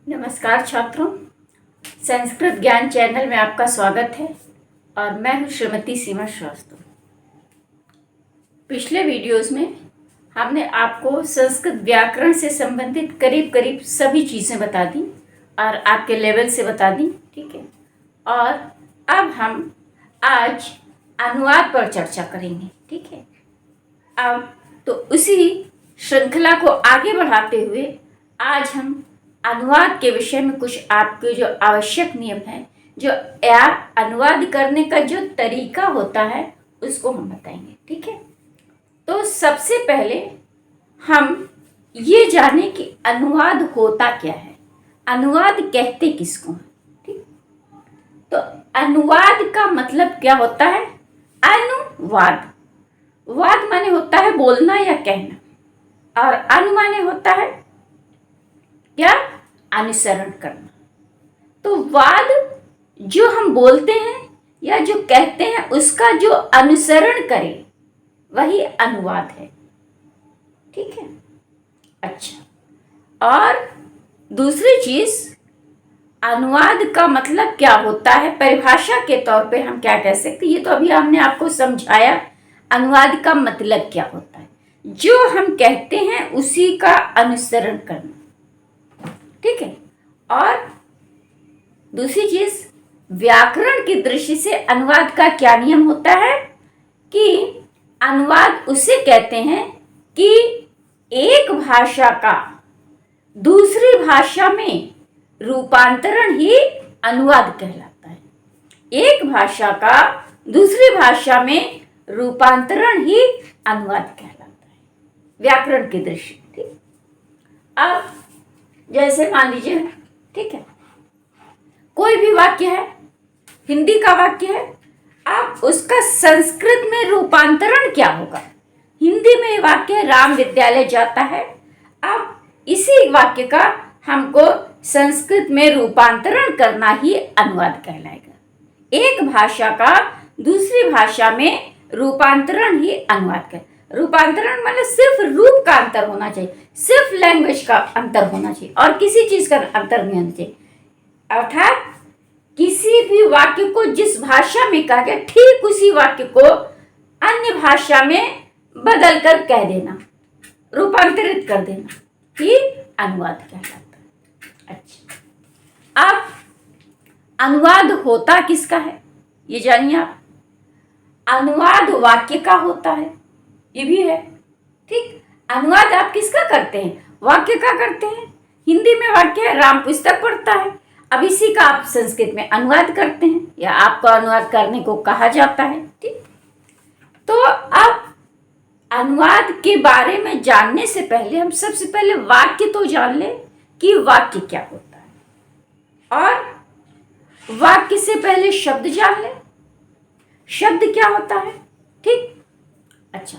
नमस्कार छात्रों, संस्कृत ज्ञान चैनल में आपका स्वागत है और मैं हूँ श्रीमती सीमा श्रीवास्तव। पिछले वीडियोस में हमने आपको संस्कृत व्याकरण से संबंधित करीब करीब सभी चीज़ें बता दी और आपके लेवल से बता दी, ठीक है। और अब हम आज अनुवाद पर चर्चा करेंगे, ठीक है। अब तो उसी श्रृंखला को आगे बढ़ाते हुए आज हम अनुवाद के विषय में कुछ आपके जो आवश्यक नियम हैं, जो अनुवाद करने का जो तरीका होता है उसको हम बताएंगे, ठीक है। तो सबसे पहले हम ये जाने कि अनुवाद होता क्या है, अनुवाद कहते किसको हैं, ठीक। तो अनुवाद का मतलब क्या होता है? अनुवाद, वाद माने होता है बोलना या कहना, और अनु माने होता है क्या? अनुसरण करना। तो वाद जो हम बोलते हैं या जो कहते हैं उसका जो अनुसरण करे वही अनुवाद है, ठीक है। अच्छा, और दूसरी चीज, अनुवाद का मतलब क्या होता है परिभाषा के तौर पे हम क्या कह सकते, ये तो अभी हमने आपको समझाया। अनुवाद का मतलब क्या होता है? जो हम कहते हैं उसी का अनुसरण करना, ठीक है। और दूसरी चीज, व्याकरण की दृष्टि से अनुवाद का क्या नियम होता है कि अनुवाद उसे कहते हैं कि एक भाषा का दूसरी भाषा में रूपांतरण ही अनुवाद कहलाता है। एक भाषा का दूसरी भाषा में रूपांतरण ही अनुवाद कहलाता है व्याकरण की दृष्टि, ठीक। अब जैसे मान लीजिए, ठीक है, कोई भी वाक्य है, हिंदी का वाक्य है, अब उसका संस्कृत में रूपांतरण क्या होगा? हिंदी में वाक्य राम विद्यालय जाता है, अब इसी वाक्य का हमको संस्कृत में रूपांतरण करना ही अनुवाद कहलाएगा। एक भाषा का दूसरी भाषा में रूपांतरण ही अनुवाद कहलाएगा। रूपांतरण मतलब सिर्फ रूप का अंतर होना चाहिए, सिर्फ लैंग्वेज का अंतर होना चाहिए और किसी चीज का अंतर नहीं होना चाहिए। अर्थात किसी भी वाक्य को जिस भाषा में कहा गया ठीक उसी वाक्य को अन्य भाषा में बदल कर कह देना, रूपांतरित कर देना ही अनुवाद कहलाता है। अच्छा, अब अनुवाद होता किसका है ये जानिए आप। अनुवाद वाक्य का होता है, ये भी है, ठीक। अनुवाद आप किसका करते हैं? वाक्य का करते हैं। हिंदी में वाक्य है राम पुस्तक पढ़ता है, अब इसी का आप संस्कृत में अनुवाद करते हैं या आपको अनुवाद करने को कहा जाता है, ठीक। तो अब अनुवाद के बारे में जानने से पहले हम सबसे पहले वाक्य तो जान लें कि वाक्य क्या होता है, और वाक्य से पहले शब्द जान लें, शब्द क्या होता है, ठीक। अच्छा,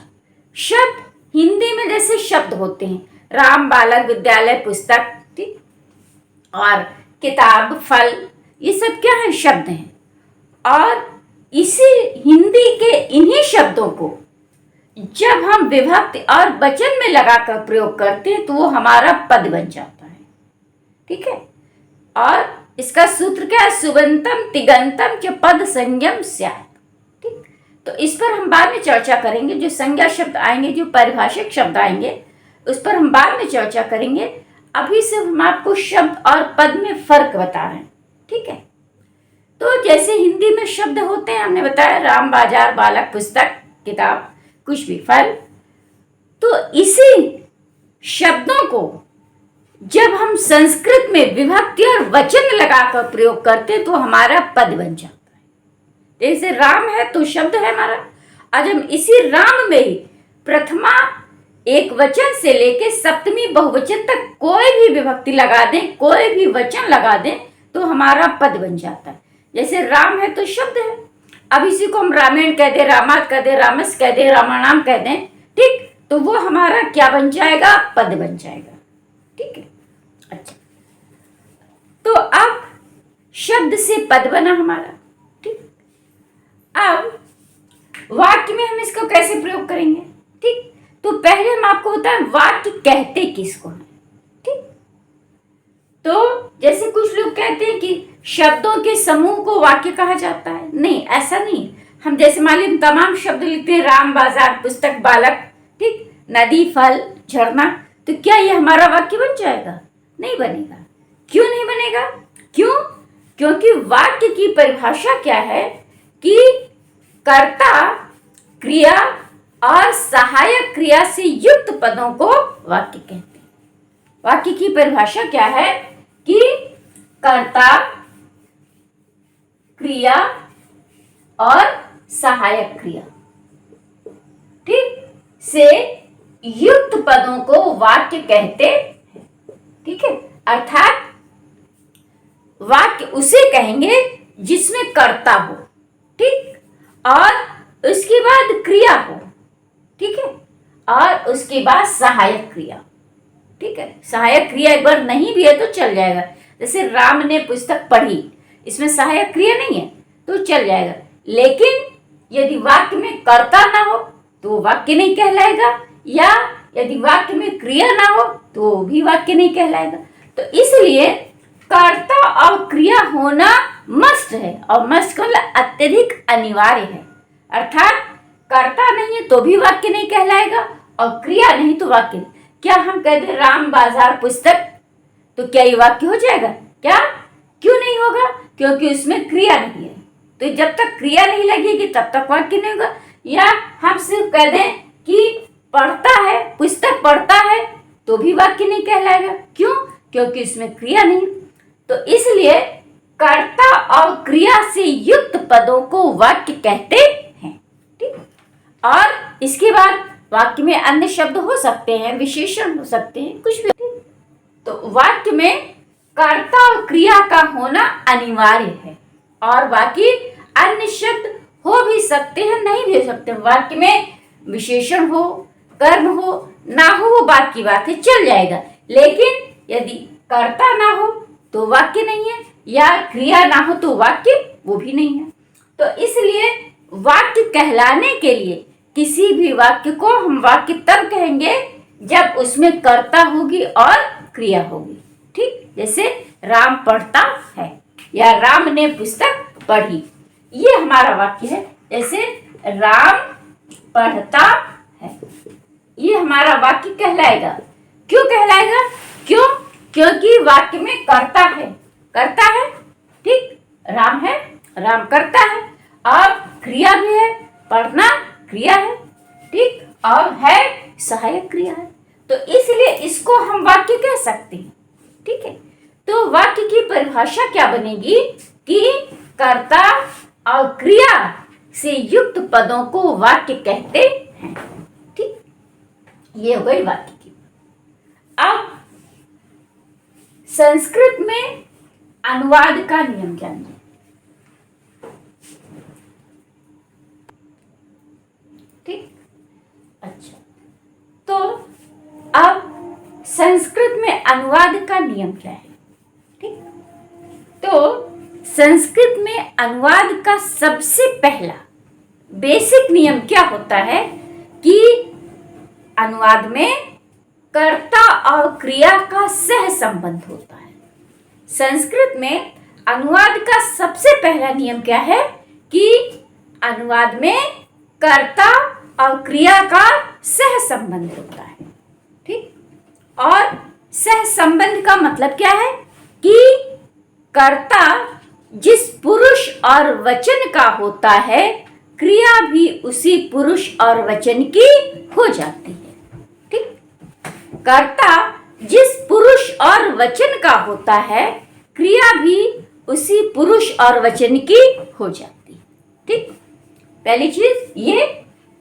शब्द हिंदी में जैसे शब्द होते हैं राम, बालक, विद्यालय, पुस्तक, ठीक, और किताब, फल, ये सब क्या है? शब्द हैं। और इसी हिंदी के इन्हीं शब्दों को जब हम विभक्ति और वचन में लगाकर प्रयोग करते हैं तो वो हमारा पद बन जाता है, ठीक है। और इसका सूत्र क्या है? सुबंतम तिगंतम च पद संयम स्यात्, ठीक। तो इस पर हम बाद में चर्चा करेंगे। जो संज्ञा शब्द आएंगे, जो पारिभाषिक शब्द आएंगे, उस पर हम बाद में चर्चा करेंगे। अभी से हम आपको शब्द और पद में फर्क बता रहे हैं, ठीक है। तो जैसे हिंदी में शब्द होते हैं, हमने बताया राम, बाजार, बालक, पुस्तक, किताब, कुछ भी, फल। तो इसी शब्दों को जब हम संस्कृत में विभक्ति और वचन लगाकर प्रयोग करते हैं तो हमारा पद बन जाता है। जैसे राम है तो शब्द है हमारा, आज हम इसी राम में ही प्रथमा एक वचन से लेके सप्तमी बहुवचन तक कोई भी विभक्ति लगा दें, कोई भी वचन लगा दें तो हमारा पद बन जाता है। जैसे राम है तो शब्द है, अब इसी को हम रामायण कह दे, रामात कह दे, रामस कह दे, रामाणाम कह दें, ठीक, तो वो हमारा क्या बन जाएगा? पद बन जाएगा, ठीक है। अच्छा, तो अब शब्द से पद बना हमारा, ठीक। अब वाक्य में हम इसको कैसे प्रयोग करेंगे, ठीक। तो पहले हम आपको बताएं वाक्य कहते किसको हैं, ठीक। तो कहते हैं कि शब्दों के समूह को वाक्य कहा जाता है? नहीं, ऐसा नहीं। हम जैसे मान लीजिए तमाम शब्द लिखते हैं, राम, बाजार, पुस्तक, बालक, ठीक, नदी, फल, झरना, तो क्या ये हमारा वाक्य बन जाएगा? नहीं बनेगा। क्यों नहीं बनेगा? क्यों? क्योंकि वाक्य की परिभाषा क्या है कि कर्ता, क्रिया और सहायक क्रिया से युक्त पदों को वाक्य कहते हैं। वाक्य की परिभाषा क्या है कि कर्ता, क्रिया और सहायक क्रिया, ठीक, से युक्त पदों को वाक्य कहते हैं। ठीक है, अर्थात वाक्य उसे कहेंगे जिसमें कर्ता हो, ठीक, और उसके बाद क्रिया हो, ठीक है, और उसके बाद सहायक क्रिया। ठीक है, सहायक क्रिया एक बार नहीं भी है तो चल जाएगा। जैसे राम ने पुस्तक पढ़ी, इसमें सहायक क्रिया नहीं है तो चल जाएगा। लेकिन यदि वाक्य में कर्ता ना हो तो वाक्य नहीं कहलाएगा, या यदि वाक्य में क्रिया ना हो तो भी वाक्य नहीं कहलाएगा। तो इसलिए कर्ता और क्रिया होना मस्ट है, और मस्ट का मतलब अत्यधिक अनिवार्य है। अर्थात कर्ता नहीं है तो भी वाक्य नहीं कहलाएगा, और क्रिया नहीं तो वाक्य नहीं। क्या हम कहते हैं राम, बाजार, पुस्तक, तो क्या ये वाक्य हो जाएगा? क्या? क्यों नहीं होगा? क्योंकि उसमें क्रिया नहीं है। तो जब तक क्रिया नहीं लगेगी तब तक वाक्य नहीं होगा। या हम सिर्फ कह दें कि पढ़ता है, पुस्तक पढ़ता है, तो भी वाक्य नहीं कहलाएगा। क्यों? क्योंकि इसमें क्रिया नहीं। तो इसलिए कर्ता और क्रिया से युक्त पदों को वाक्य कहते हैं। ठीक, और इसके बाद वाक्य में अन्य शब्द हो सकते हैं, विशेषण हो सकते हैं, कुछ भी। तो वाक्य में कर्ता और क्रिया का होना अनिवार्य है, और बाकी अन्य शब्द हो भी सकते हैं, नहीं भी हो सकते। वाक्य में विशेषण हो, कर्म हो, ना हो, वो बात की बात है, चल जाएगा। लेकिन यदि कर्ता ना हो तो वाक्य नहीं है, या क्रिया ना हो तो वाक्य वो भी नहीं है। तो इसलिए वाक्य कहलाने के लिए किसी भी वाक्य को हम वाक्य तब कहेंगे जब उसमें कर्ता होगी और क्रिया होगी। ठीक, जैसे राम पढ़ता है या राम ने पुस्तक पढ़ी, ये हमारा वाक्य है। जैसे राम पढ़ता है, ये हमारा वाक्य कहलाएगा। क्यों कहलाएगा? क्यों? क्योंकि वाक्य में कर्ता है, करता है, ठीक, राम है, राम करता है, और क्रिया भी है, पढ़ना क्रिया है, ठीक, और है सहायक क्रिया है। तो इसलिए इसको हम वाक्य कह सकते हैं। ठीक है, तो वाक्य की परिभाषा क्या बनेगी कि कर्ता और क्रिया से युक्त पदों को वाक्य कहते हैं। ठीक, ये हो गई वाक्य की। अब संस्कृत में अनुवाद का नियम जानिए। ठीक, अच्छा, तो अब संस्कृत में अनुवाद का नियम क्या है? ठीक, तो संस्कृत में अनुवाद का सबसे पहला बेसिक नियम क्या होता है कि अनुवाद में कर्ता और क्रिया का सह संबंध होता है। संस्कृत में अनुवाद का सबसे पहला नियम क्या है कि अनुवाद में कर्ता और क्रिया का सह संबंध होता है। ठीक, और सह संबंध का मतलब क्या है कि कर्ता जिस पुरुष और वचन का होता है, क्रिया भी उसी पुरुष और वचन की हो जाती है। ठीक, कर्ता जिस पुरुष और वचन का होता है, क्रिया भी उसी पुरुष और वचन की हो जाती है। ठीक, पहली चीज ये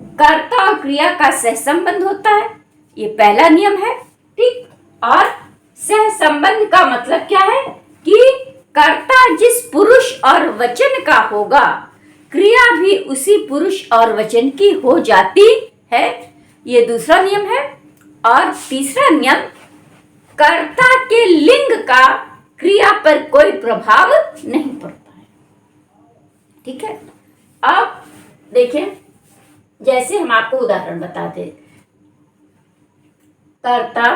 कर्ता और क्रिया का सह संबंध होता है, ये पहला नियम है। ठीक, और सह संबंध का मतलब क्या है कि कर्ता जिस पुरुष और वचन का होगा, क्रिया भी उसी पुरुष और वचन की हो जाती है, ये दूसरा नियम है। और तीसरा नियम, कर्ता के लिंग का क्रिया पर कोई प्रभाव नहीं पड़ता है। ठीक है, अब देखें, जैसे हम आपको उदाहरण बताते, कर्ता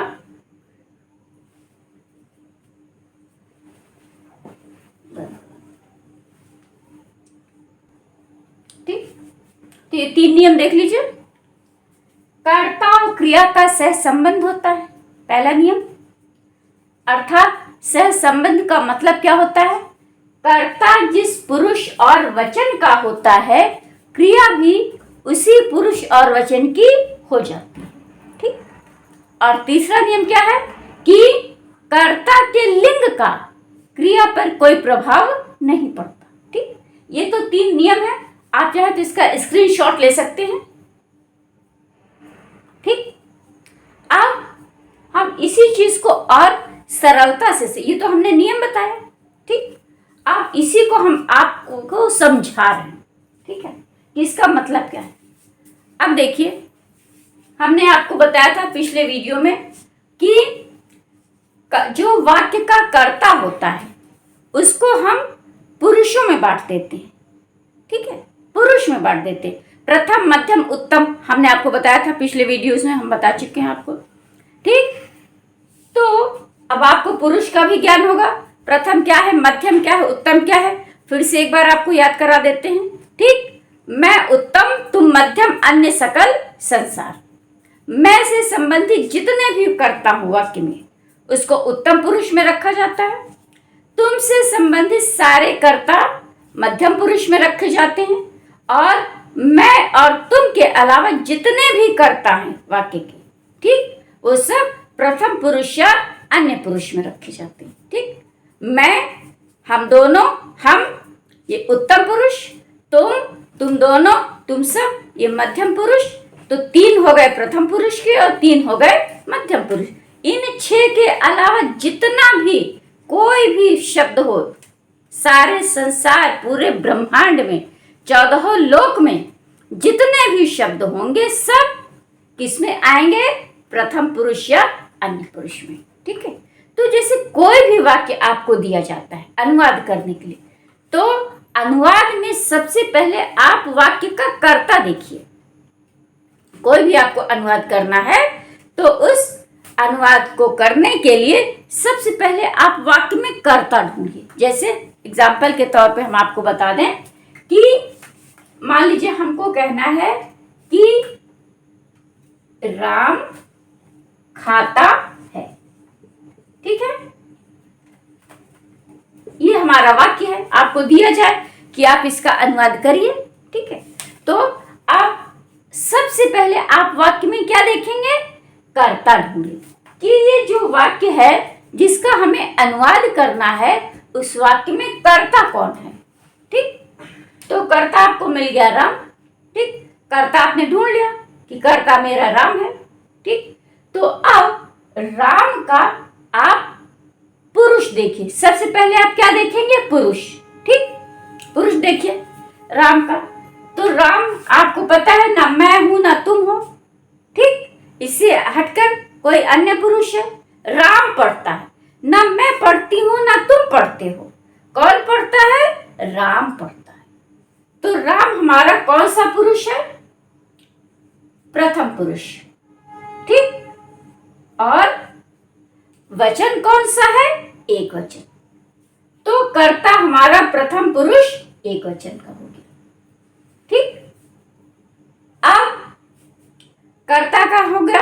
तो ये 3 नियम देख लीजिए। कर्ता और क्रिया का सह संबंध होता है, पहला नियम। अर्थात सह संबंध का मतलब क्या होता है? कर्ता जिस पुरुष और वचन का होता है, क्रिया भी उसी पुरुष और वचन की हो जाती है। ठीक। और तीसरा नियम क्या है कि कर्ता के लिंग का क्रिया पर कोई प्रभाव नहीं पड़ता। ठीक। ये तो 3 नियम है, आप चाहे तो इसका स्क्रीनशॉट ले सकते हैं। ठीक। अब हम इसी चीज को और सरलता से, ये तो हमने नियम बताया, ठीक, अब इसी को हम आपको समझा रहे हैं। ठीक है, कि इसका मतलब क्या है। अब देखिए, हमने आपको बताया था पिछले वीडियो में कि जो वाक्य का कर्ता होता है उसको हम पुरुषों में बांट देते हैं। ठीक है, पुरुष में बांट देते हैं। प्रथम, मध्यम, उत्तम हमने आपको बताया था पिछले वीडियोस में, हम बता चुके हैं आपको। ठीक। तो अब आपको पुरुष का भी ज्ञान होगा, प्रथम क्या है, मध्यम क्या है, उत्तम क्या है। फिर से एक बार आपको याद करा देते हैं। ठीक। मैं उत्तम, तुम मध्यम, अन्य सकल संसार। मैं से संबंधित जितने भी कर्ता हूं वाक्य में, उसको उत्तम पुरुष में रखा जाता है। तुमसे संबंधित सारे कर्ता मध्यम पुरुष में रखे जाते हैं, और मैं और तुम के अलावा जितने भी कर्ता हैं वाक्य के, ठीक, वो सब प्रथम पुरुष या अन्य पुरुष में रखे जाते हैं। ठीक। मैं, हम दोनों, हम ये उत्तम पुरुष, तुम दोनों, तुम सब ये मध्यम पुरुष। तो 3 हो गए प्रथम पुरुष के और 3 हो गए मध्यम पुरुष। इन 6 के अलावा जितना भी कोई भी शब्द हो, सारे संसार, पूरे ब्रह्मांड में, 14 लोक में जितने भी शब्द होंगे सब किसमें आएंगे? प्रथम पुरुष या अन्य पुरुष में। ठीक है। तो जैसे कोई भी वाक्य आपको दिया जाता है अनुवाद करने के लिए, तो अनुवाद में सबसे पहले आप वाक्य का कर्ता देखिए। कोई भी आपको अनुवाद करना है तो उस अनुवाद को करने के लिए सबसे पहले आप वाक्य में कर्ता ढूंढिए। जैसे एग्जाम्पल के तौर पे हम आपको बता दें कि मान लीजिए हमको कहना है कि राम खाता है। ठीक है, ये हमारा वाक्य है, आपको दिया जाए कि आप इसका अनुवाद करिए। ठीक है, तो आप सबसे पहले आप वाक्य में क्या देखेंगे? कर्ता ढूंढिए कि ये जो वाक्य है जिसका हमें अनुवाद करना है, उस वाक्य में कर्ता कौन है। ठीक, तो कर्ता आपको मिल गया राम। ठीक, कर्ता आपने ढूंढ लिया कि कर्ता मेरा राम है। ठीक, तो अब राम का आप पुरुष देखिए। सबसे पहले आप क्या देखेंगे? पुरुष। ठीक, पुरुष देखिए राम का। तो राम आपको पता है ना, मैं हूं ना तुम हो। ठीक, इससे हटकर कोई अन्य पुरुष है। राम पढ़ता है, ना मैं पढ़ती हूं ना तुम पढ़ते हो। कौन पढ़ता है? राम पढ़ता है। तो राम हमारा कौन सा पुरुष है? प्रथम पुरुष। ठीक, और वचन कौन सा है? एक वचन। तो कर्ता हमारा प्रथम पुरुष एक वचन का हो गया। ठीक, अब कर्ता का हो गया,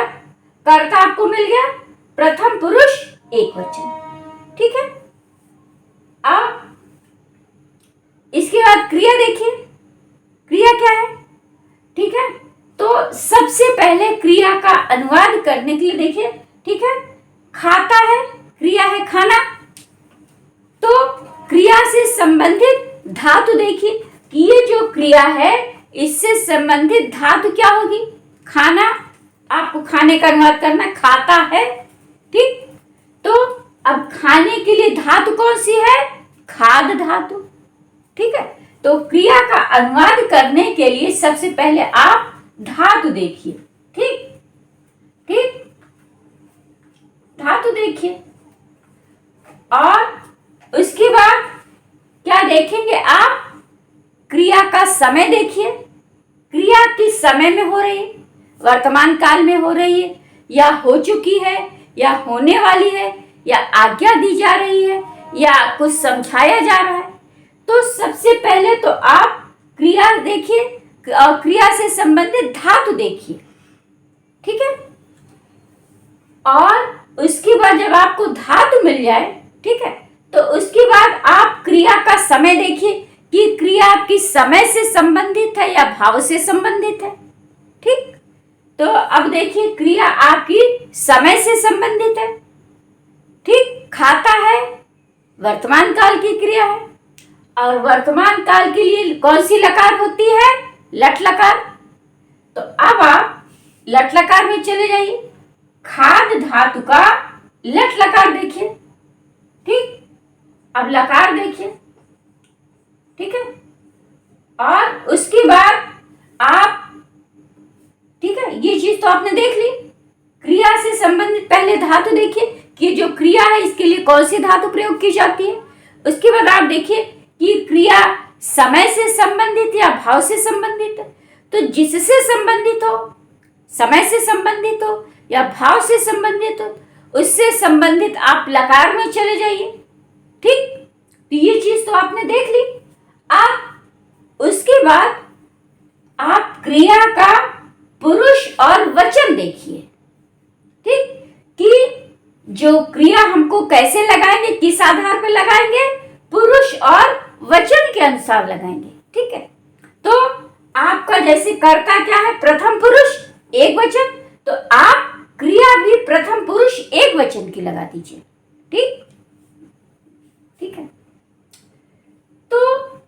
कर्ता आपको मिल गया, प्रथम पुरुष एक वचन। ठीक है, अब इसके बाद क्रिया देखिए, क्रिया क्या है। ठीक है, तो सबसे पहले क्रिया का अनुवाद करने के लिए देखिए, ठीक है, खाता है, क्रिया है खाना। तो क्रिया से संबंधित धातु देखिए कि ये जो क्रिया है इससे संबंधित धातु क्या होगी? खाना। आपको खाने का अनुवाद करना, खाता है। ठीक, तो अब खाने के लिए धातु कौन सी है? खाद धातु। ठीक है, तो क्रिया का अनुवाद करने के लिए सबसे पहले आप धातु देखिए। ठीक, ठीक, धातु देखिए, और उसके बाद क्या देखेंगे आप? क्रिया का समय देखिए। क्रिया किस समय में हो रही है? वर्तमान काल में हो रही है, या हो चुकी है, या होने वाली है, या आज्ञा दी जा रही है, या कुछ समझाया जा रहा है। तो सबसे पहले तो आप क्रिया देखिए, और क्रिया से संबंधित धातु देखिए, ठीक है। और उसके बाद जब आपको धातु मिल जाए, ठीक है, तो उसके बाद आप क्रिया का समय देखिए कि क्रिया आपकी समय से संबंधित है या भाव से संबंधित है, ठीक। तो अब देखिए क्रिया आपकी समय से संबंधित है, ठीक। खाता है वर्तमान काल की क्रिया है, और वर्तमान काल के लिए कौन सी लकार होती है? लट लकार। तो अब आप लट लकार में चले जाइए, खाद धातु का लट लकार देखिए, ठीक। अब लकार देखिए, ठीक है। और उसके बाद आप, ठीक है, ये चीज तो आपने देख ली। क्रिया से संबंधित पहले धातु देखिए कि जो क्रिया है इसके लिए कौन सी धातु प्रयोग की जाती है। उसके बाद आप देखिए कि क्रिया समय से संबंधित या भाव से संबंधित है। तो जिससे संबंधित हो, समय से संबंधित हो या भाव से संबंधित हो, उससे संबंधित आप लकार में चले जाइए, ठीक। तो ये चीज तो आपने देख ली। आप उसके बाद आप क्रिया का पुरुष और वचन देखिए, ठीक, कि जो क्रिया हमको कैसे लगाएंगे, किस आधार पर लगाएंगे? पुरुष और वचन के अनुसार लगाएंगे, ठीक है। तो आपका जैसे कर्ता क्या है? प्रथम पुरुष एक वचन, तो आप क्रिया भी प्रथम पुरुष एक वचन की लगा दीजिए, ठीक, ठीक है। तो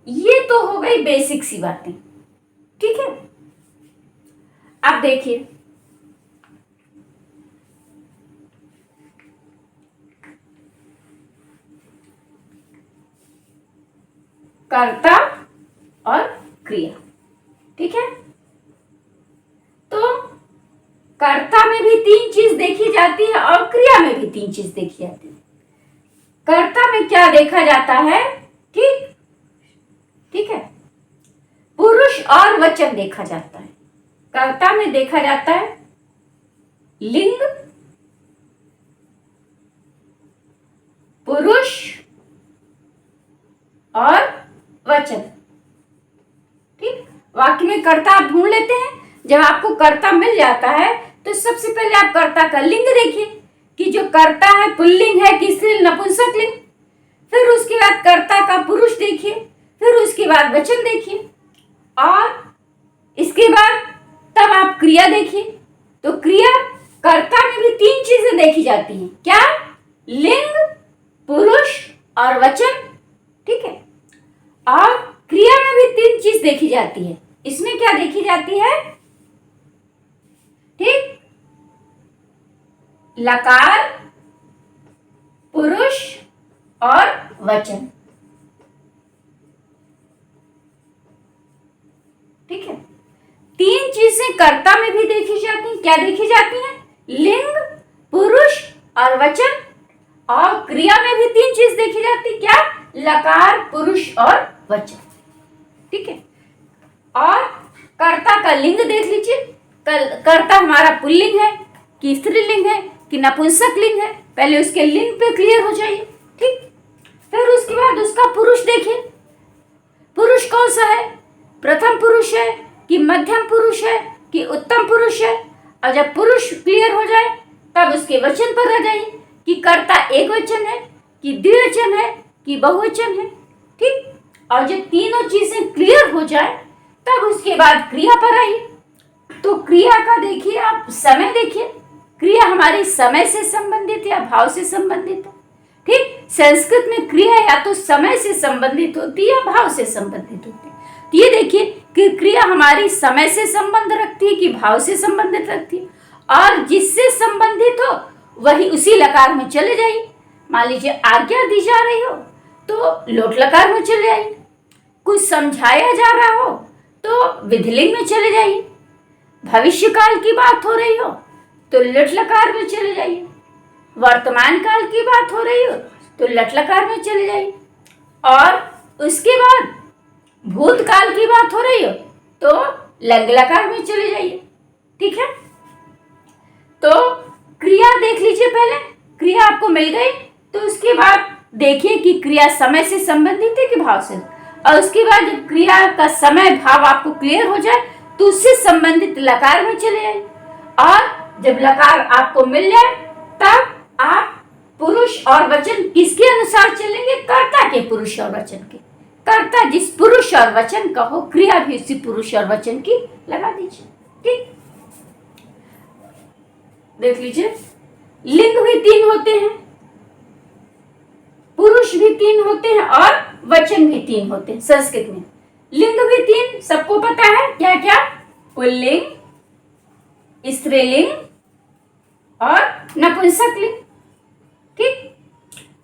ये तो हो गई बेसिक सी बातें, ठीक है। अब देखिए कर्ता और क्रिया, ठीक है। तो कर्ता में भी तीन चीज देखी जाती है और क्रिया में भी तीन चीज देखी जाती है। कर्ता में क्या देखा जाता है? ठीक, ठीक है, पुरुष और वचन देखा जाता है। कर्ता में देखा जाता है लिंग, पुरुष और वचन, ठीक। वाक्य में कर्ता आप ढूंढ लेते हैं। जब आपको कर्ता मिल जाता है तो सबसे पहले आप कर्ता का लिंग देखिए कि जो कर्ता है पुल्लिंग है कि स्त्रीलिंग नपुंसक लिंग। फिर उसके बाद कर्ता का पुरुष देखिए, फिर उसके बाद वचन देखिए, और इसके बाद तब आप क्रिया देखिए। तो क्रिया कर्ता में भी तीन चीजें देखी जाती हैं। क्या? लिंग, पुरुष और वचन, ठीक है। और क्रिया में भी तीन चीज देखी जाती है। इसमें क्या देखी जाती है? ठीक, लकार, पुरुष और वचन, ठीक है। तीन चीजें कर्ता में भी देखी जाती हैं। क्या देखी जाती हैं? लिंग, पुरुष और वचन। और क्रिया में भी तीन चीज देखी जाती। क्या? लकार, पुरुष और वचन, ठीक है। और कर्ता का लिंग देख लीजिए। कर्ता हमारा पुल्लिंग है कि स्त्रीलिंग है कि नपुंसक लिंग है। पहले उसके लिंग पे क्लियर हो जाइए, ठीक। फिर उसके बाद उसका पुरुष देखिए। पुरुष कौन सा है? प्रथम पुरुष है कि मध्यम पुरुष है कि उत्तम पुरुष है। और जब पुरुष क्लियर हो जाए तब उसके वचन पर आ जाइए कि कर्ता एक वचन है कि द्विवचन है कि बहुवचन है, ठीक। और जब तीनों चीजें क्लियर हो जाए तब उसके बाद क्रिया पर आइए। तो क्रिया का देखिए आप समय देखिए। क्रिया हमारे समय से संबंधित या भाव से संबंधित है, ठीक। संस्कृत में क्रिया या तो समय से संबंधित होती है या भाव से संबंधित होती है। तो ये देखिए कि क्रिया हमारी समय से संबंध रखती है कि भाव से संबंधित रखती है। और जिससे संबंधित हो वही उसी लकार में चले जाइए। मान लीजिए आज्ञा दी जा रही हो तो लोट लकार में चले जाइए। कुछ समझाया जा रहा हो तो विधिलिंग में चले जाइए। भविष्य काल की बात हो रही हो तो लट लकार में चले जाइए। वर्तमान काल की बात हो रही हो तो लट लकार में चले जाइए। और उसके बाद भूतकाल की बात हो रही हो तो लंग लकार में चले जाइए, ठीक है। तो क्रिया देख लीजिए। पहले क्रिया आपको मिल गई तो उसके बाद देखिए कि क्रिया समय से संबंधित है कि भाव से। और उसके बाद जब क्रिया का समय भाव आपको क्लियर हो जाए तो उससे संबंधित लकार में चले जाइए, और जब लकार आपको मिल जाए तब आप पुरुष और वचन किसके अनुसार चलेंगे? कर्ता के पुरुष और वचन के। कर्ता जिस पुरुष और वचन का हो, क्रिया भी उसी पुरुष और वचन की लगा दीजिए। ठीक, देख लीजिए, लिंग भी 3 होते हैं, पुरुष भी 3 होते हैं और वचन भी 3 होते हैं। संस्कृत में लिंग भी 3 सबको पता है, क्या क्या? पुल्लिंग, स्त्रीलिंग और नपुंसकलिंग। ठीक,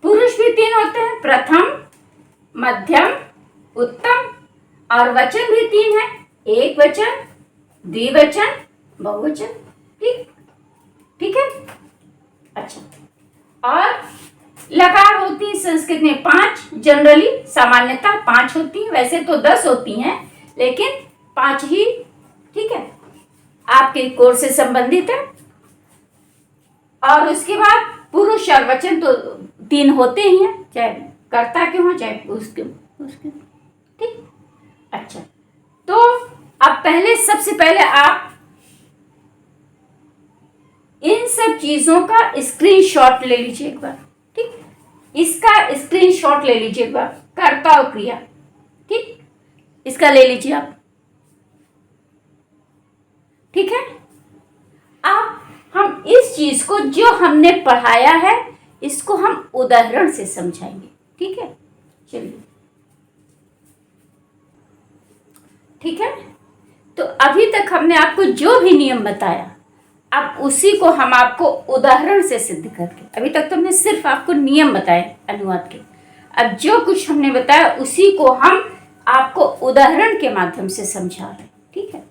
पुरुष भी 3 होते हैं, प्रथम, मध्यम, उत्तम, और वचन भी 3 है, एक वचन, द्विवचन, बहुवचन। ठीक, ठीक है। अच्छा, और लकार होती है संस्कृत में 5, जनरली सामान्यतः 5 होती है, वैसे तो 10 होती हैं लेकिन 5 ही, ठीक है, आपके कोर्स से संबंधित है। और उसके बाद पुरुष और वचन तो 3 होते ही हैं, चाहे कर्ता के हो चाहे उसके। ठीक, अच्छा, तो अब सबसे पहले आप इन सब चीजों का स्क्रीनशॉट ले लीजिए एक बार। ठीक, इसका स्क्रीनशॉट ले लीजिए एक बार, कर्ता और क्रिया। ठीक, इसका ले लीजिए आप। ठीक है, अब हम इस चीज को जो हमने पढ़ाया है इसको हम उदाहरण से समझाएंगे। ठीक है, चलिए। ठीक है, तो अभी तक हमने आपको जो भी नियम बताया अब उसी को हम आपको उदाहरण से सिद्ध करके, अभी तक तो हमने सिर्फ आपको नियम बताए अनुवाद के, अब जो कुछ हमने बताया उसी को हम आपको उदाहरण के माध्यम से समझा रहे हैं। ठीक है,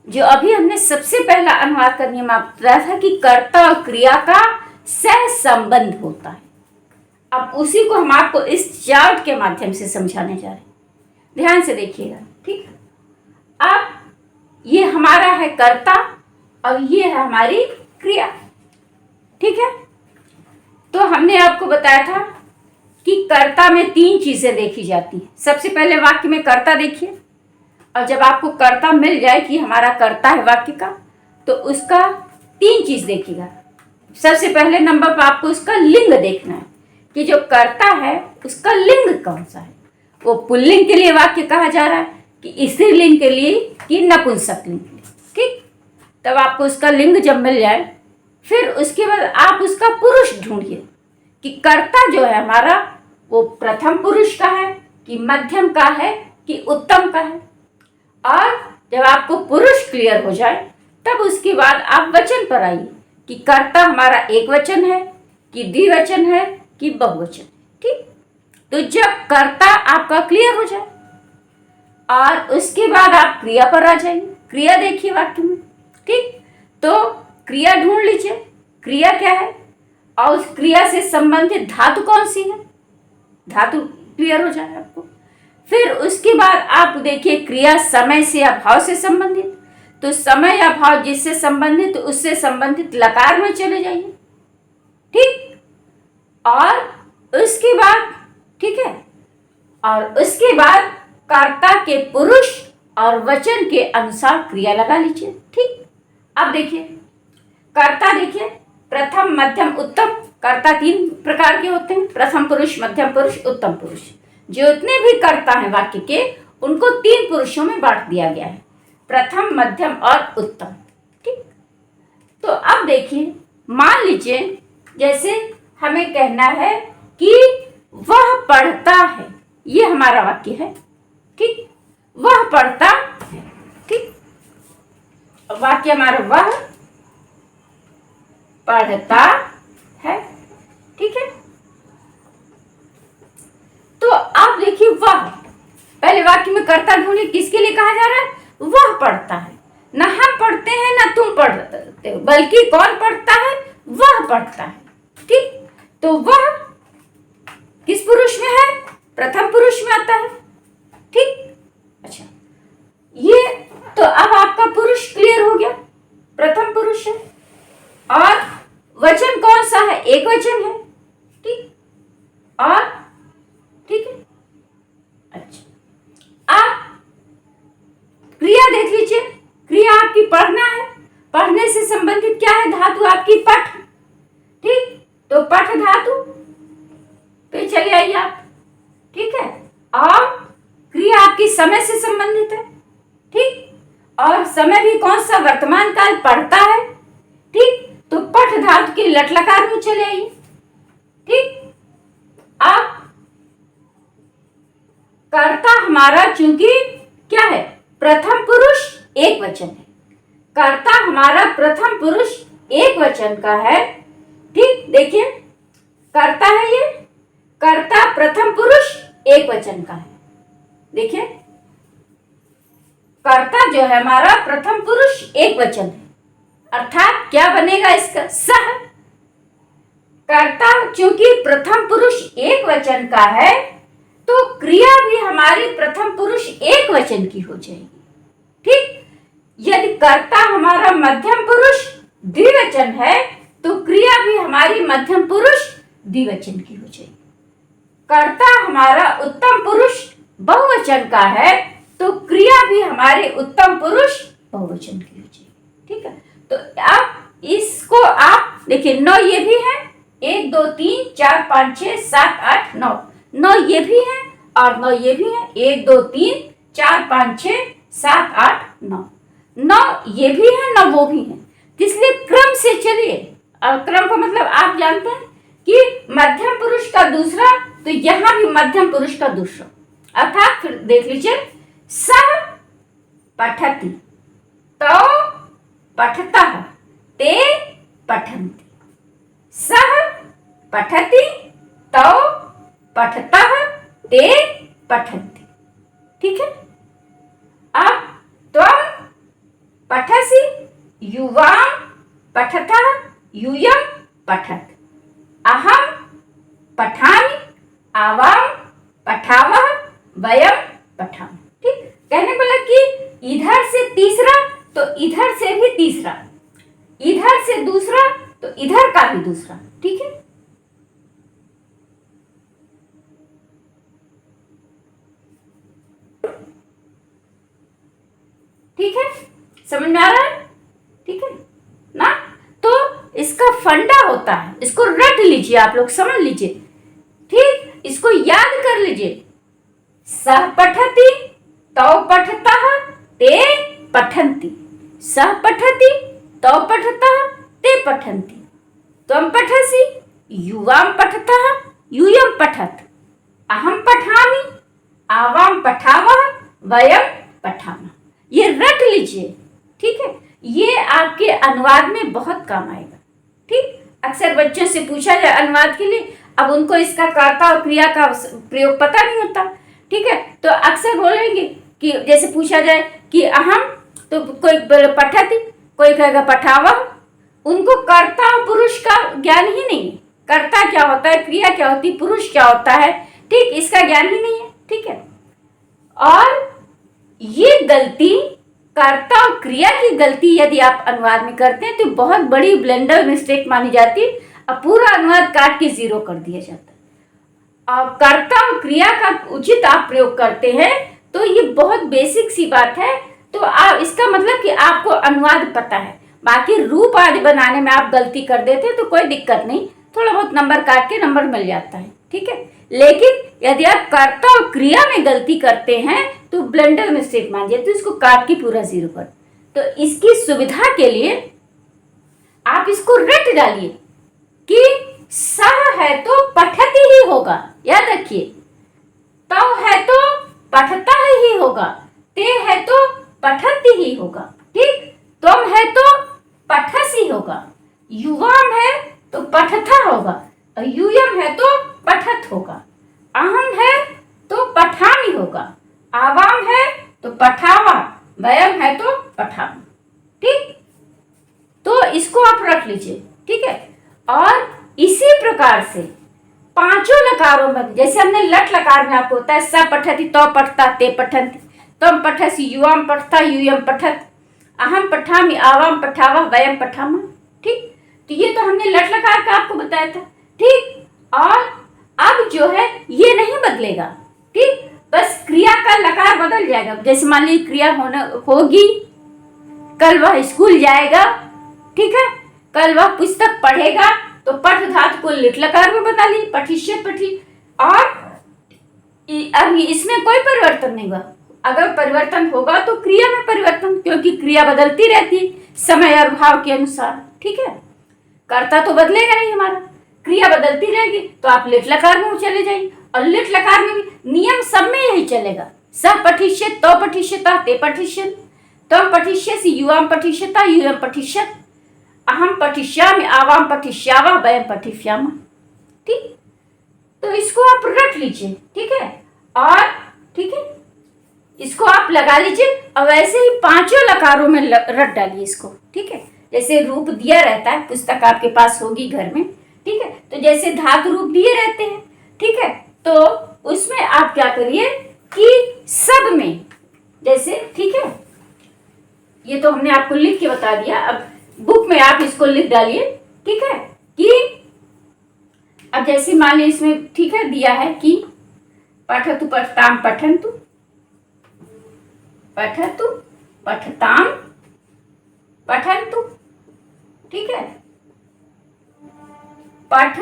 जो अभी हमने सबसे पहला अनुवाद का नियम आपको बताया था कि कर्ता और क्रिया का सह संबंध होता है, अब उसी को हम आपको इस चार्ट के माध्यम से समझाने जा रहे हैं। ध्यान से देखिएगा। ठीक, अब ये हमारा है कर्ता और ये है हमारी क्रिया। ठीक है, तो हमने आपको बताया था कि कर्ता में 3 चीजें देखी जाती हैं। सबसे पहले वाक्य में कर्ता देखिए, और जब आपको कर्ता मिल जाए कि हमारा कर्ता है वाक्य का, तो उसका 3 चीज देखिएगा। सबसे पहले नंबर पर आपको उसका लिंग देखना है कि जो कर्ता है उसका लिंग कौन सा है। वो पुल्लिंग के लिए वाक्य कहा जा रहा है कि स्त्रीलिंग के लिए कि नपुंसकलिंग के लिए। ठीक, तब आपको उसका लिंग जब मिल जाए फिर उसके बाद आप उसका पुरुष ढूंढिए कि कर्ता जो है हमारा वो प्रथम पुरुष का है कि मध्यम का है कि उत्तम का है। और जब आपको पुरुष क्लियर हो जाए तब उसके बाद आप वचन पर आइए कि कर्ता हमारा एक वचन है कि द्विवचन है कि बहुवचन। ठीक, तो जब कर्ता आपका क्लियर हो जाए और उसके बाद आप क्रिया पर आ जाइए। क्रिया देखिए वाक्य में। ठीक, तो क्रिया ढूंढ लीजिए, क्रिया क्या है और उस क्रिया से संबंधित धातु कौन सी है, धातु क्लियर हो जाए आपको। फिर उसके बाद आप देखिए क्रिया समय से या भाव से संबंधित, तो समय या भाव जिससे संबंधित उससे संबंधित लकार में चले जाइए। ठीक, और उसके बाद, ठीक है, और उसके बाद कर्ता के पुरुष और वचन के अनुसार क्रिया लगा लीजिए। ठीक, अब देखिए कर्ता, देखिए प्रथम मध्यम उत्तम। कर्ता 3 प्रकार के होते हैं, प्रथम पुरुष, मध्यम पुरुष, उत्तम पुरुष। जितने भी कर्ता हैं वाक्य के उनको 3 पुरुषों में बांट दिया गया है, प्रथम, मध्यम और उत्तम। ठीक, तो अब देखिए, मान लीजिए जैसे हमें कहना है कि वह पढ़ता है, ये हमारा वाक्य है। ठीक, वह पढ़ता है। ठीक, वाक्य हमारा वह पढ़ता है। ठीक है, तो आप देखिए वह, पहले वाक्य में कर्ता ढूंढिए, किसके लिए कहा जा रहा है? वह पढ़ता है। ना हम पढ़ते हैं ना तुम पढ़ते हो, बल्कि कौन पढ़ता है? वह पढ़ता है। ठीक, तो वह किस पुरुष में है? प्रथम पुरुष में आता है। ठीक, अच्छा, ये तो अब आपका पुरुष क्लियर हो गया, प्रथम पुरुष है। और वचन कौन सा है? एक वचन है। ठीक, और ठीक है, आपकी पठ, ठीक, तो पठ धातु पे चले आइए आप, ठीक है। और क्रिया आपकी समय से संबंधित है, ठीक, और समय भी कौन सा, वर्तमान काल पढ़ता है, ठीक, तो पठ धातु के लट लकार में चले आइए, ठीक। अब कर्ता हमारा चूंकि क्या है, प्रथम पुरुष एक वचन है, कर्ता हमारा प्रथम पुरुष एक वचन का है, ठीक। देखिए कर्ता है, ये कर्ता प्रथम पुरुष एक वचन का है। देखिए कर्ता जो है हमारा प्रथम पुरुष एक वचन है, अर्थात क्या बनेगा इसका, सह। कर्ता चूंकि प्रथम पुरुष एक वचन का है तो क्रिया भी हमारी प्रथम पुरुष एक वचन की हो जाएगी, ठीक। यदि कर्ता हमारा मध्यम पुरुष द्विवचन है तो क्रिया भी हमारी मध्यम पुरुष द्विवचन की हो जाएगी। कर्ता हमारा उत्तम पुरुष बहुवचन का है तो क्रिया भी हमारे उत्तम पुरुष बहुवचन की हो जाएगी, ठीक है। तो अब इसको आप देखिए, 9 ये भी है, 1 2 3 4 5 6 7 8 9, 9 ये भी है और 9 ये भी है, 1 2 3 4 5 6 7 8 9, 9 ये भी है 9 वो भी है, इसलिए क्रम से चलिए। और क्रम का मतलब आप जानते हैं कि मध्यम पुरुष का दूसरा, तो यहां भी मध्यम पुरुष का दूसरा, अर्थात फिर देख लीजिए, सह पठति, तो पठतः, ते पठन्ति, सह पठति, तो पठतः, ते पठन्ति, ठीक है। अब त्वं पठसि, युवां पठतः, यूयं पठत्, अहं पठामि, आवां पठावः, वयं पठामः, ठीक। कहने को लगा कि इधर से तीसरा तो इधर से भी तीसरा, इधर से दूसरा तो इधर का भी दूसरा, ठीक है। ठीक है, समझ में आ रहा है, ठीक है ना। तो इसका फंडा होता है, इसको रट लीजिए, आप लोग समझ लीजिए, ठीक, इसको याद कर लीजिए। सह पठति, तौ पठतः, ते पठन्ति, सह पठति, तौ पठतः, ते पठन्ति, त्वं पठसि, युवां पठतः, यूयं पठत्, अहं पठामि, आवां पठावः, वयं पठामः। ये रट लीजिए, ठीक है, ये आपके अनुवाद में बहुत काम आएगा, ठीक। अक्सर बच्चों से पूछा जाए अनुवाद के लिए, अब उनको इसका कर्ता और क्रिया का प्रयोग पता नहीं होता, ठीक है, तो अक्सर बोलेंगे कि जैसे पूछा जाए कि अहम, तो कोई पठति, कोई कहेगा पठावः, उनको कर्ता और पुरुष का ज्ञान ही नहीं है, कर्ता क्या होता है, क्रिया क्या होती है, पुरुष क्या होता है, ठीक, इसका ज्ञान ही नहीं है, ठीक है। और ये गलती, कर्ता और क्रिया की गलती यदि आप अनुवाद में करते हैं तो बहुत बड़ी ब्लेंडर मिस्टेक मानी जाती है और पूरा अनुवाद काट के 0 कर दिया जाता है। और कर्ता और क्रिया का उचित आप प्रयोग करते हैं तो ये बहुत बेसिक सी बात है, तो आप इसका मतलब कि आपको अनुवाद पता है, बाकी रूप आदि बनाने में आप गलती कर देते हैं तो कोई दिक्कत नहीं, थोड़ा बहुत नंबर काट के नंबर मिल जाता है, ठीक है। लेकिन यदि आप कर्ता और क्रिया में गलती करते हैं तो ब्लेंडर मिस्टेक मान जाए, तो इसको काट के पूरा 0 कर। तो इसकी सुविधा के लिए आप इसको रट डालिए कि सह है तो पठति ही होगा, याद रखिए, तौ है तो पठता ही होगा, ते है तो पठति ही होगा, ठीक, तुम है तो पठसी होगा, युवाम है तो पठथा होगा, और यूयम है तो पठत होगा, अहम है तो पठामी होगा, आवाम है तो पठावा, वयम है तो पठावा, ठीक। तो इसको आप रख लीजिए, ठीक है। और इसी प्रकार से पांचों लकारों में, जैसे हमने लट लकार में आपको होता है स पठति, तो पठता, ते पठन्ति, तम पठसि, युवाम पठता, यूयम पठत, अहम पठामि, आवाम पठावा, वयम पठामा, ठीक। तो ये तो हमने लट लकार का आपको बताया था, ठीक। और अब जो है ये नहीं बदलेगा, ठीक, बस क्रिया का लकार बदल जाएगा। जैसे मान लीजिए क्रिया होगी, कल वह स्कूल जाएगा, ठीक है, कल वह पुस्तक पढ़ेगा तो पठ धातु को लिट लकार में बना ली, पठिष्यत पठी। और अब इसमें कोई परिवर्तन नहीं हुआ। अगर परिवर्तन होगा तो क्रिया में परिवर्तन, क्योंकि क्रिया बदलती रहती समय और भाव के अनुसार, ठीक है। कर्ता तो बदलेगा नहीं हमारा, क्रिया बदलती रहेगी, तो आप लिट लकार में चले जाइए। और लिट लकार में भी नियम सब में यही चलेगा। स पठिष्यत, तो पठिष्यता, ते पठिष्यन्, तम पठिष्यसि, युवाम पठिष्यता, यूयम पठिष्यत्, अहम पठिष्यामि, आवाम पठिष्यावः, वयम पठिष्यामः। ठीक, तो इसको आप रट लीजिए, ठीक है। और ठीक है, इसको आप लगा लीजिए और वैसे ही पांचों लकारों में रट डालिए इसको, ठीक है। जैसे रूप दिया रहता है, पुस्तक आपके पास होगी घर में, ठीक है। तो जैसे धातु रूप दिए रहते हैं, ठीक है, तो उसमें आप क्या करिए कि सब में जैसे, ठीक है, ये तो हमने आपको लिख के बता दिया। अब बुक में आप इसको लिख डालिए, ठीक है, कि अब जैसे मान लीजिए इसमें, ठीक है, दिया है कि पठतु पठताम पठन्तु, पठतु पठताम पठन्तु, ठीक है, पठ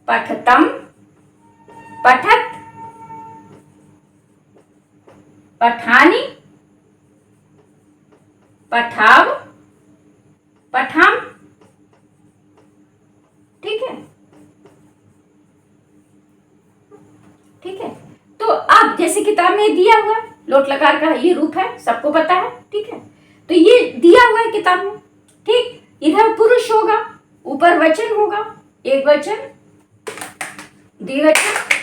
पठतम पठत पठानि पठाव पठाम, ठीक है, ठीक है। तो अब जैसे किताब में दिया हुआ लोट लकार का ये रूप है, सबको पता है, ठीक है। तो ये दिया हुआ है किताब में, ठीक। इधर पुरुष होगा, ऊपर वचन होगा, एक वचन, द्विवचन,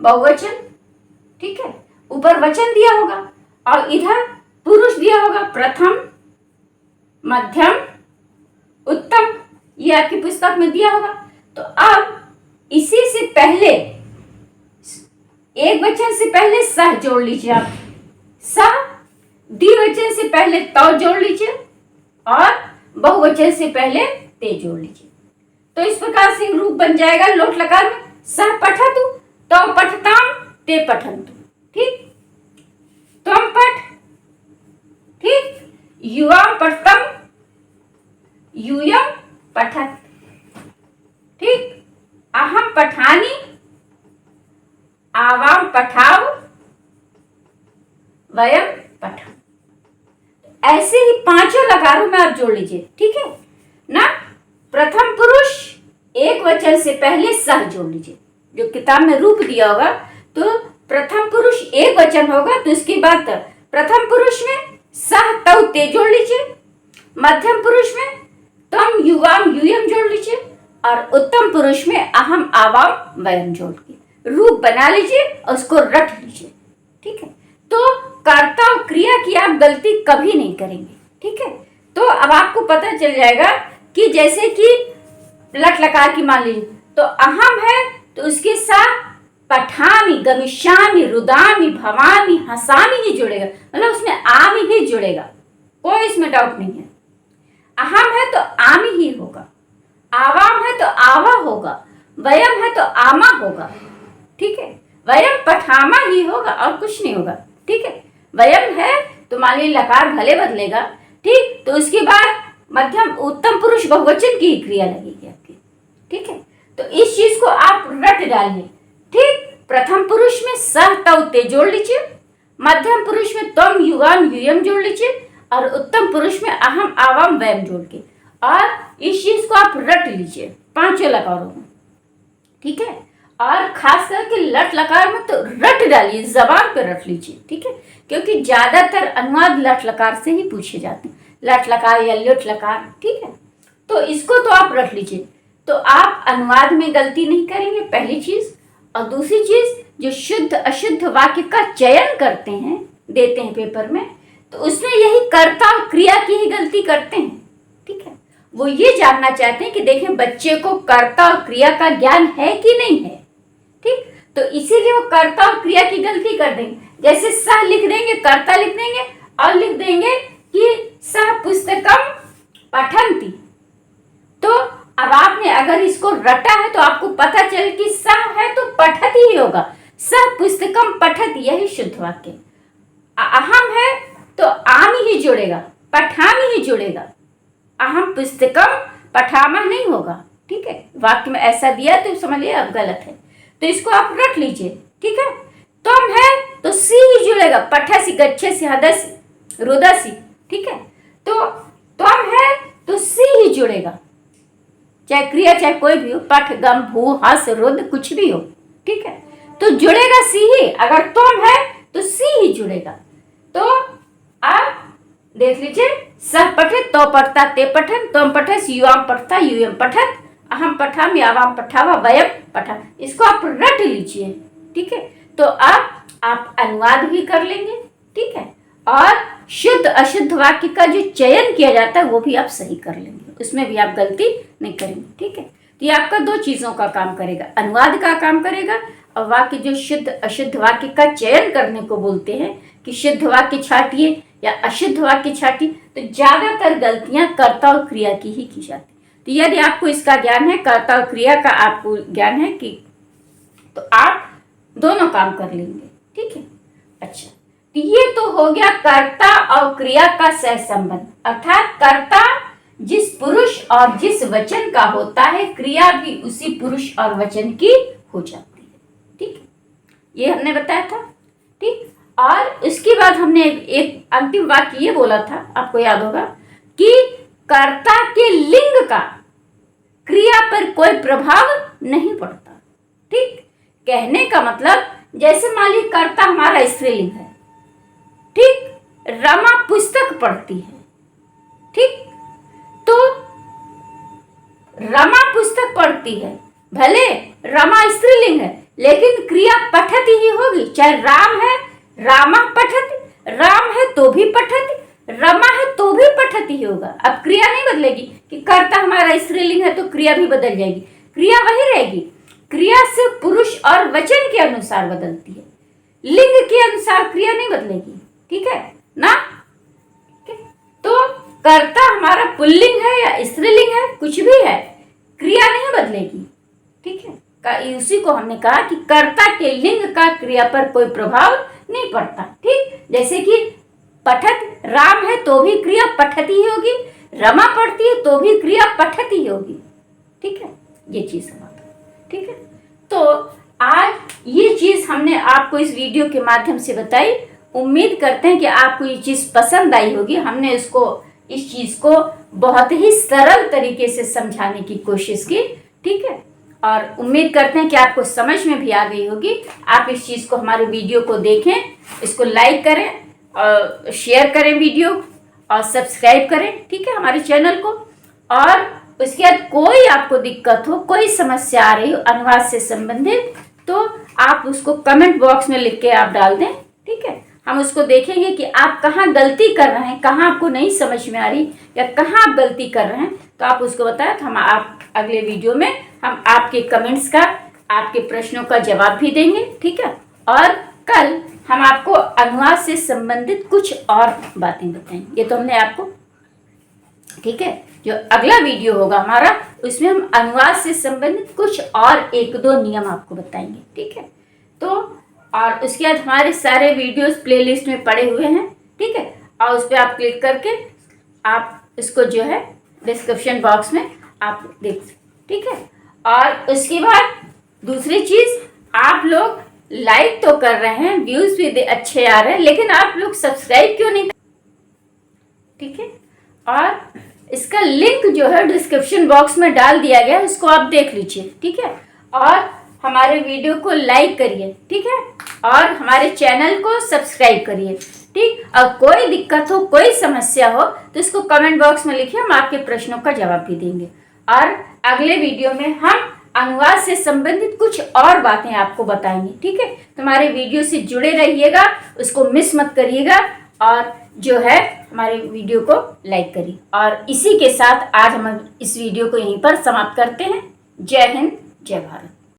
बहुवचन, ठीक है। ऊपर वचन दिया होगा और इधर पुरुष दिया होगा, प्रथम, मध्यम, उत्तम, ये आपकी पुस्तक में दिया होगा। तो अब इसी से पहले, एक वचन से पहले सह जोड़ लीजिए आप, सह, द्विवचन से पहले तो जोड़ लीजिए और बहुवचन से पहले ते जोड़ लीजिए। तो इस प्रकार से रूप बन जाएगा लोट लकार में, सह पठतु, तो पठताम, ते पठन्तु, ठीक। त्वम पठ, ठीक, युवाम पठतम, यूयम पठत, ठीक, अहम पठानि, आवाम पठाव, वयम पठम। ऐसे ही पांचों लकारों में आप जोड़ लीजिए, ठीक है ना। प्रथम पुरुष एक वचन से पहले सह जोड़ लीजिए। जो किताब में रूप दिया होगा तो प्रथम पुरुष एक वचन होगा, तो इसके बाद प्रथम पुरुष में सह तौ ते जोड़ लीजिए, मध्यम पुरुष में तम युवाम यूयम जोड़ लीजिए और उत्तम पुरुष में अहम आवाम वयम जोड़ के रूप बना लीजिए और उसको रट लीजिए, ठीक है। तो कर्ता और क्रिया की आप गलती कभी नहीं करेंगे, ठीक है। तो अब आपको पता चल जाएगा कि जैसे कि लट लकार की मान लीजिए, तो अहम है तो उसके साथ पठामी, गमिष्यामि, रुदामी, भवामी, हसामी ही जुड़ेगा, मतलब उसमें आमी ही जुड़ेगा, कोई इसमें डाउट नहीं है। अहम है तो आमी ही होगा, आवाम है तो आवा होगा, वयम है तो आमा होगा, ठीक है। वयम पठामा ही होगा और कुछ नहीं होगा, ठीक है। वयम है तो मान लीजिए लकार भले बदलेगा, ठीक, तो उसके बाद मध्यम उत्तम पुरुष बहुवचन की ही क्रिया लगेगी आपकी, ठीक है। तो इस चीज को आप रट डालिए, ठीक। प्रथम पुरुष में सह तौ ते जोड़ लीजिए, मध्यम पुरुष में त्वम युवाम यूयम जोड़ लीजिए और उत्तम पुरुष में अहम आवाम वयम जोड़ के, और इस चीज को आप रट लीजिए पांचों लकारों में, ठीक है। और खास करके लट लकार में तो रट डालिए, जबान पे रट लीजिए, ठीक है, क्योंकि ज्यादातर अनुवाद लट लकार से ही पूछे जाते हैं, लट लकार या लुट लकार, ठीक है। तो इसको तो आप रट लीजिए, तो आप अनुवाद में गलती नहीं करेंगे, पहली चीज। और दूसरी चीज, जो शुद्ध अशुद्ध वाक्य का चयन करते हैं, देते हैं पेपर में, तो उसमें यही कर्ता और क्रिया की ही गलती करते हैं, ठीक है। वो ये जानना चाहते हैं कि देखें बच्चे को कर्ता और क्रिया का ज्ञान है कि नहीं है, ठीक। तो इसीलिए वो कर्ता और क्रिया की गलती कर देंगे, जैसे सह लिख देंगे, कर्ता लिख देंगे और लिख देंगे कि सह पुस्तकम पठन्ति। तो अब आपने अगर इसको रटा है तो आपको पता चल कि सह है तो पठत ही होगा, सह पुस्तकम पठत, यही शुद्ध वाक्य। अहम है तो आमी ही जुड़ेगा, पठामी ही जुड़ेगा, अहम पुस्तकम पठामः नहीं होगा, ठीक है। वाक्य में ऐसा दिया तो समझिए अब गलत है, तो इसको आप रट लीजिए, ठीक है। तुम है तो सी ही जुड़ेगा, पठसी गच्छसी हदसी रुदसी, ठीक है। तो तुम है तो सी ही जुड़ेगा, चाहे क्रिया चाहे कोई भी हो, पठ गम भू हस रुद कुछ भी हो, ठीक है। तो जुड़ेगा सी ही, अगर तुम है तो सी ही जुड़ेगा। तो आप देख लीजिए, सह पठित तो पठता ते पठन, तुम पठस युवाम पठता यूयम पठत, अहम पठाम यावाम पठावा वयम पठा। इसको आप रट लीजिए, ठीक है। तो आप अनुवाद भी कर लेंगे, ठीक है। और शुद्ध अशुद्ध वाक्य का जो चयन किया जाता है वो भी आप सही कर लेंगे, उसमें भी आप गलती नहीं करेंगे, ठीक है। तो ये आपका दो चीजों का काम करेगा, अनुवाद का काम करेगा और वाक्य जो शुद्ध अशुद्ध वाक्य का चयन करने को बोलते हैं कि शुद्ध वाक्य छाटिए या अशुद्ध वाक्य छाटिए, तो ज्यादातर गलतियां कर्ता और क्रिया की ही की जाती। तो यदि आपको इसका ज्ञान है, कर्ता और क्रिया का आपको ज्ञान है कि, तो आप दोनों काम कर लेंगे, ठीक है। अच्छा, तो ये तो हो गया कर्ता और क्रिया का सहसंबंध, अर्थात कर्ता जिस पुरुष और जिस वचन का होता है, क्रिया भी उसी पुरुष और वचन की हो जाती है, ठीक है। ये हमने बताया था, ठीक। और इसके बाद हमने एक अंतिम वाक्य ये बोला था, आपको याद होगा, कि कर्ता के लिंग का क्रिया पर कोई प्रभाव नहीं पड़ता, ठीक। कहने का मतलब, जैसे मान लीजिए कर्ता हमारा स्त्रीलिंग है, ठीक, रमा पुस्तक पढ़ती है, ठीक। तो रमा पुस्तक पढ़ती है, भले रमा स्त्रीलिंग है लेकिन क्रिया पठती ही होगी, चाहे राम है रामा पठती, राम है तो भी पठती, रमा है तो भी पठती ही होगा। अब क्रिया नहीं बदलेगी कि कर्ता हमारा स्त्रीलिंग है तो क्रिया भी बदल जाएगी, क्रिया वही रहेगी। क्रिया से पुरुष और वचन के अनुसार बदलती है, लिंग के अनुसार क्रिया नहीं बदलेगी, ठीक है ना। तो कर्ता हमारा पुल्लिंग है या स्त्रीलिंग है, कुछ भी है, क्रिया नहीं बदलेगी, ठीक है। उसी को हमने कहा कि कर्ता के लिंग का क्रिया पर कोई प्रभाव नहीं पड़ता, ठीक। जैसे कि पठत राम है तो भी क्रिया पठती ही होगी, रमा पढ़ती है तो भी क्रिया पठती ही होगी, ठीक है। ये चीज समझ, ठीक है। तो आज ये चीज हमने आपको इस वीडियो के माध्यम से बताई, उम्मीद करते हैं कि आपको ये चीज पसंद आई होगी। हमने इस चीज को बहुत ही सरल तरीके से समझाने की कोशिश की, ठीक है। और उम्मीद करते हैं कि आपको समझ में भी आ गई होगी। आप इस चीज को, हमारे वीडियो को देखें, इसको लाइक करें और शेयर करें वीडियो, और सब्सक्राइब करें, ठीक है, हमारे चैनल को। और उसके बाद कोई आपको दिक्कत हो, कोई समस्या आ रही हो अनुवाद से संबंधित, तो आप उसको कमेंट बॉक्स में लिख के आप डाल दें, ठीक है। हम उसको देखेंगे कि आप कहाँ गलती कर रहे हैं, कहाँ आपको नहीं समझ में आ रही या कहाँ आप गलती कर रहे हैं, तो आप उसको बताएं। तो हम आप अगले वीडियो में हम आपके कमेंट्स का, आपके प्रश्नों का जवाब भी देंगे, ठीक है। और कल हम आपको अनुवाद से संबंधित कुछ और बातें बताएंगे। ये तो हमने आपको, ठीक है, जो अगला वीडियो होगा हमारा, उसमें हम अनुवाद से संबंधित कुछ और एक दो नियम आपको बताएंगे, ठीक है। तो और उसके बाद हमारे सारे वीडियोस प्लेलिस्ट में पड़े हुए हैं, ठीक है। और उस पर आप क्लिक करके आप इसको जो है डिस्क्रिप्शन बॉक्स में आप देख, ठीक है। और उसके बाद दूसरी चीज, आप लोग लाइक तो कर रहे हैं, व्यूज भी अच्छे आ रहे हैं, लेकिन आप लोग सब्सक्राइब क्यों नहीं, ठीक है। और इसका लिंक जो है डिस्क्रिप्शन बॉक्स में डाल दिया गया है, उसको आप देख लीजिए, ठीक है। और हमारे वीडियो को लाइक करिए, ठीक है, और हमारे चैनल को सब्सक्राइब करिए, ठीक। और कोई दिक्कत हो, कोई समस्या हो तो इसको कमेंट बॉक्स में लिखिए, हम आपके प्रश्नों का जवाब भी देंगे। और अगले वीडियो में हम अनुवाद से संबंधित कुछ और बातें आपको बताएंगे, ठीक है। तो हमारे वीडियो से जुड़े रहिएगा, उसको मिस मत करिएगा, और जो है हमारे वीडियो को लाइक करिए। और इसी के साथ आज हम इस वीडियो को यहीं पर समाप्त करते हैं। जय हिंद, जय भारत।